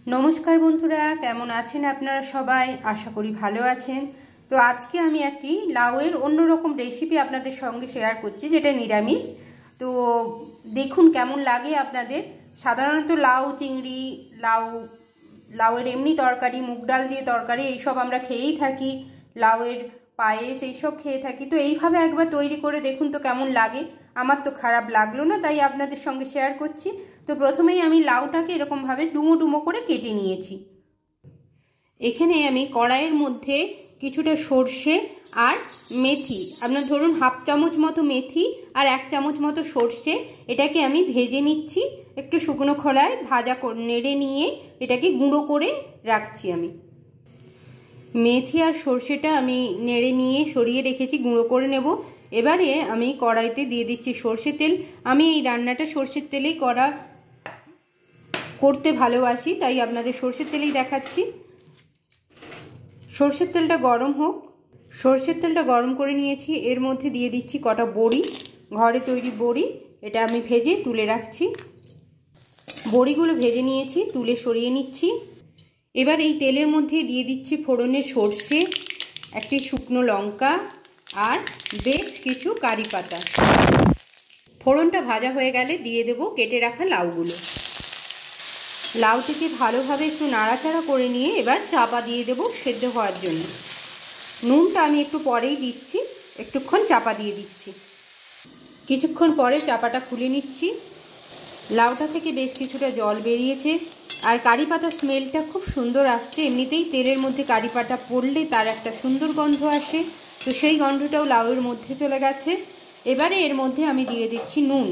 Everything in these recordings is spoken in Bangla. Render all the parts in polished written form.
नमस्कार बंधुरा केमन आছেন আপনারা সবাই आशा करी ভালো আছেন। তো আজকে আমি একটি লাউয়ের অন্যরকম রেসিপি আপনাদের সঙ্গে শেয়ার করছি যেটা নিরামিষ। তো দেখুন কেমন লাগে আপনাদের। সাধারণত লাউ চিংড়ি লাউয়ের এমনি তরকারি মুগ ডাল দিয়ে তরকারি এইসব আমরা খেয়েই থাকি, লাউয়ের পায়েস এইসব খেয়ে থাকি। তো এইভাবে একবার তৈরি করে দেখুন তো কেমন লাগে। আমার তো খারাপ লাগলো না, তাই আপনাদের সঙ্গে শেয়ার করছি। তো প্রথমেই আমি লাউটাকে এরকম ভাবে ডুমো ডুমো করে কেটে নিয়েছি। এখানে আমি কড়াইয়ের মধ্যে কিছুটা সর্ষে আর মেথি, আপনার ধরুন হাফ চামচ মতো মেথি আর 1 চামচ মতো সর্ষে, এটাকে আমি ভেজে নিচ্ছি। একটু শুকনো খোলায় ভাজা নেড়ে নিয়ে এটাকে গুঁড়ো করে রাখছি। আমি মেথি আর সর্ষেটা আমি নেড়ে নিয়ে সরিয়ে রেখেছি, গুঁড়ো করে নেব। এবারে আমি কড়াইতে দিয়ে দিচ্ছি সর্ষের তেল। আমি এই রান্নাটা সর্ষের তেলেই করতে ভালোবাসি, তাই আপনাদের সর্ষের তেলেই দেখাচ্ছি। সর্ষের তেলটা গরম হোক। সর্ষের তেলটা গরম করে নিয়েছি, এর মধ্যে দিয়ে দিচ্ছি কটা বড়ি, ঘরে তৈরি বড়ি। এটা আমি ভেজে তুলে রাখছি। বড়িগুলো ভেজে নিয়েছি, তুলে সরিয়ে নিচ্ছি। এবার এই তেলের মধ্যে দিয়ে দিচ্ছি ফোড়নে সর্ষে, একটি শুকনো লঙ্কা আর বেশ কিছু কারি পাতা। ফোড়নটা ভাজা হয়ে গেলে দিয়ে দেব কেটে রাখা লাউগুলো। লাউটিকে ভালোভাবে একটু নাড়াচাড়া করে নিয়ে এবার চাপা দিয়ে দেব সেদ্ধ হওয়ার জন্য। নুনটা আমি একটু পরেই দিচ্ছি, একটুক্ষণ চাপা দিয়ে দিচ্ছি। কিছুক্ষণ পরে চাপাটা খুলে নিচ্ছি। লাউটা থেকে বেশ কিছুটা জল বেরিয়েছে আর কারি পাতার স্মেলটা খুব সুন্দর আসছে। এমনিতেই তেলের মধ্যে কারি পাতা পড়লে তার একটা সুন্দর গন্ধ আসে, তো সেই গন্ধটাও লাউয়ের মধ্যে চলে গেছে। এবারে এর মধ্যে আমি দিয়ে দিচ্ছি নুন,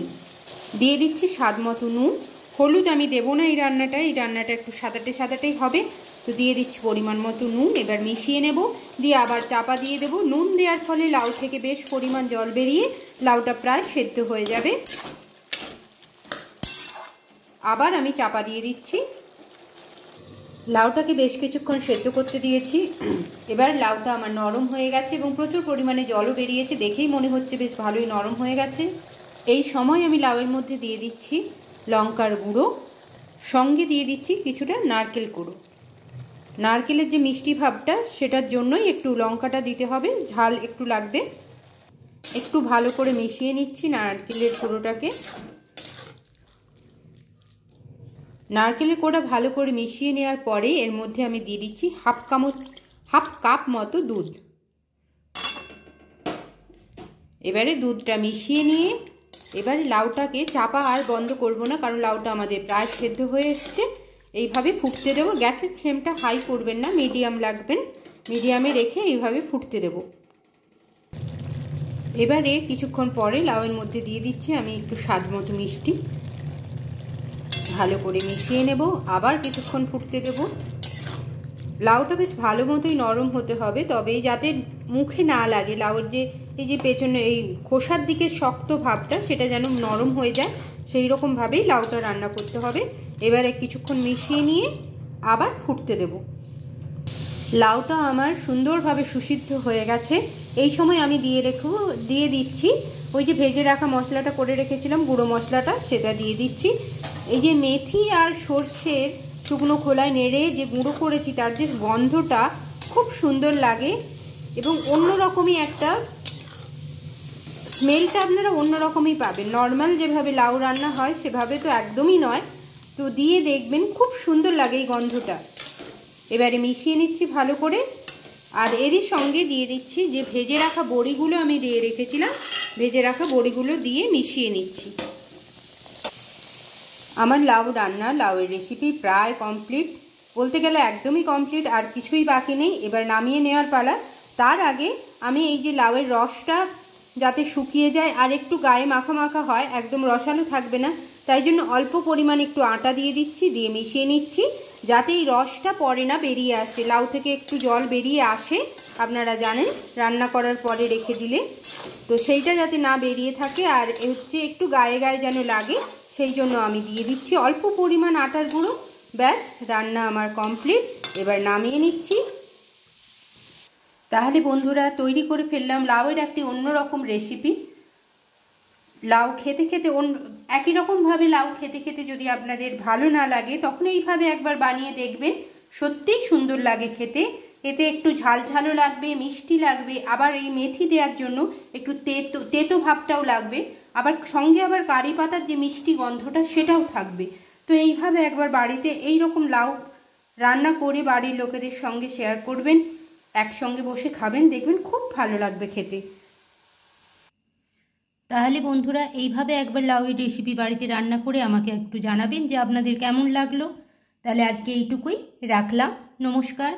দিয়ে দিচ্ছি স্বাদ মতো নুন। হলুদ আমি দেবো না এই রান্নাটা একটু সাদাটেই হবে, তো দিয়ে দিচ্ছি পরিমাণ মতো নুন। এবার মিশিয়ে নেব, দিয়ে আবার চাপা দিয়ে দেব। নুন দেওয়ার ফলে লাউ থেকে বেশ পরিমাণ জল বেরিয়ে লাউটা প্রায় সেদ্ধ হয়ে যাবে। আবার আমি চাপা দিয়ে দিচ্ছি। লাউটাকে বেশ কিছুক্ষণ সেদ্ধ করতে দিয়েছি। এবার লাউটা আমার নরম হয়ে গেছে এবং প্রচুর পরিমাণে জলও বেরিয়েছে, দেখেই মনে হচ্ছে বেশ ভালোই নরম হয়ে গেছে। এই সময় আমি লাউয়ের মধ্যে দিয়ে দিচ্ছি লঙ্কার গুঁড়ো, সঙ্গে দিয়ে দিচ্ছি কিছুটা নারকেল গুঁড়ো। নারকেলের যে মিষ্টি ভাবটা সেটার জন্যই একটু লঙ্কাটা দিতে হবে, ঝাল একটু লাগবে। একটু ভালো করে মিশিয়ে নিচ্ছি নারকেলের গুঁড়োটাকে। নারকেলের গুঁড়োটা ভালো করে মিশিয়ে নেওয়ার পরে এর মধ্যে আমি দিয়ে দিচ্ছি হাফ কাপ মতো দুধ। এবারে দুধটা মিশিয়ে নিয়ে এবারে লাউটাকে চাপা আর বন্ধ করব না, কারণ লাউটা আমাদের প্রায় সেদ্ধ হয়ে এসছে। এইভাবে ফুটতে দেবো। গ্যাসের ফ্লেমটা হাই করবেন না, মিডিয়ামে রেখে এইভাবে ফুটতে দেব। এবারে কিছুক্ষণ পরে লাউয়ের মধ্যে দিয়ে দিচ্ছি আমি একটু স্বাদ মতো মিষ্টি, ভালো করে মিশিয়ে নেব। আবার কিছুক্ষণ ফুটতে দেব। লাউটা বেশ ভালো মতোই নরম হতে হবে, তবে যাতে মুখে না লাগে। লাউয়ের যে এই যে পেছনে এই খোসার দিকে শক্ত ভাবটা সেটা যেন নরম হয়ে যায়, সেই রকমভাবেই লাউটা রান্না করতে হবে। এবারে কিছুক্ষণ মিশিয়ে নিয়ে আবার ফুটতে দেব। লাউটা আমার সুন্দরভাবে সুসিদ্ধ হয়ে গেছে। এই সময় আমি দিয়ে দিচ্ছি ওই যে ভেজে রাখা মশলাটা করে রেখেছিলাম, গুঁড়ো মশলাটা, সেটা দিয়ে দিচ্ছি। এই যে মেথি আর সর্ষের শুকনো খোলায় নেড়ে যে গুঁড়ো করেছি তার যে গন্ধটা খুব সুন্দর লাগে এবং অন্যরকমই একটা স্মেলটা আপনারা অন্যরকমই পাবেন। নর্মাল যেভাবে লাউ রান্না হয় সেভাবে তো একদমই নয়, তো দিয়ে দেখবেন খুব সুন্দর লাগে এই গন্ধটা। এবারে মিশিয়ে নিচ্ছি ভালো করে। আর এরই সঙ্গে দিয়ে দিচ্ছি যে ভেজে রাখা বড়িগুলো আমি দিয়ে রেখেছিলাম, ভেজে রাখা বড়িগুলো দিয়ে মিশিয়ে নিচ্ছি। আমার লাউয়ের রেসিপি প্রায় কমপ্লিট, বলতে গেলে একদমই কমপ্লিট, আর কিছুই বাকি নেই। এবার নামিয়ে নেওয়ার পালা। তার আগে আমি এই যে লাউয়ের রসটা যাতে শুকিয়ে যায় আর একটু গায়ে মাখা মাখা হয়, একদম রসালো থাকবে না, তাই জন্য অল্প পরিমাণ একটু আটা দিয়ে দিচ্ছি, দিয়ে মিশিয়ে নিচ্ছি যাতে এই রসটা পরে না বেরিয়ে আসে। লাউ থেকে একটু জল বেরিয়ে আসে, আপনারা জানেন রান্না করার পরে রেখে দিলে, তো সেইটা যাতে না বেরিয়ে থাকে আর হচ্ছে একটু গায়ে গায়ে যেন লাগে, সেই জন্য আমি দিয়ে দিচ্ছি অল্প পরিমাণ আটার গুঁড়ো। ব্যাস, রান্না আমার কমপ্লিট। এবার নামিয়ে নিচ্ছি। তাহলে বন্ধুরা তৈরি করে ফেললাম লাউয়ের একটি অন্যরকম রেসিপি। লাউ খেতে খেতে একই রকমভাবে লাউ খেতে খেতে যদি আপনাদের ভালো না লাগে তখন এইভাবে একবার বানিয়ে দেখবেন, সত্যিই সুন্দর লাগে খেতে। এতে একটু ঝাল ঝালও লাগবে, মিষ্টি লাগবে, আবার এই মেথি দেওয়ার জন্য একটু তেতো তেতো ভাবটাও লাগবে, আবার সঙ্গে আবার কারি পাতার যে মিষ্টি গন্ধটা সেটাও থাকবে। তো এইভাবে একবার বাড়িতে এই রকম লাউ রান্না করে বাড়ির লোকেদের সঙ্গে শেয়ার করবেন, একসঙ্গে বসে খাবেন, দেখবেন খুব ভালো লাগবে খেতে। তাহলে বন্ধুরা এইভাবে একবার লাউয়ের রেসিপি বাড়িতে রান্না করে আমাকে একটু জানাবেন যে আপনাদের কেমন লাগলো। তাহলে আজকে এইটুকুই রাখলাম, নমস্কার।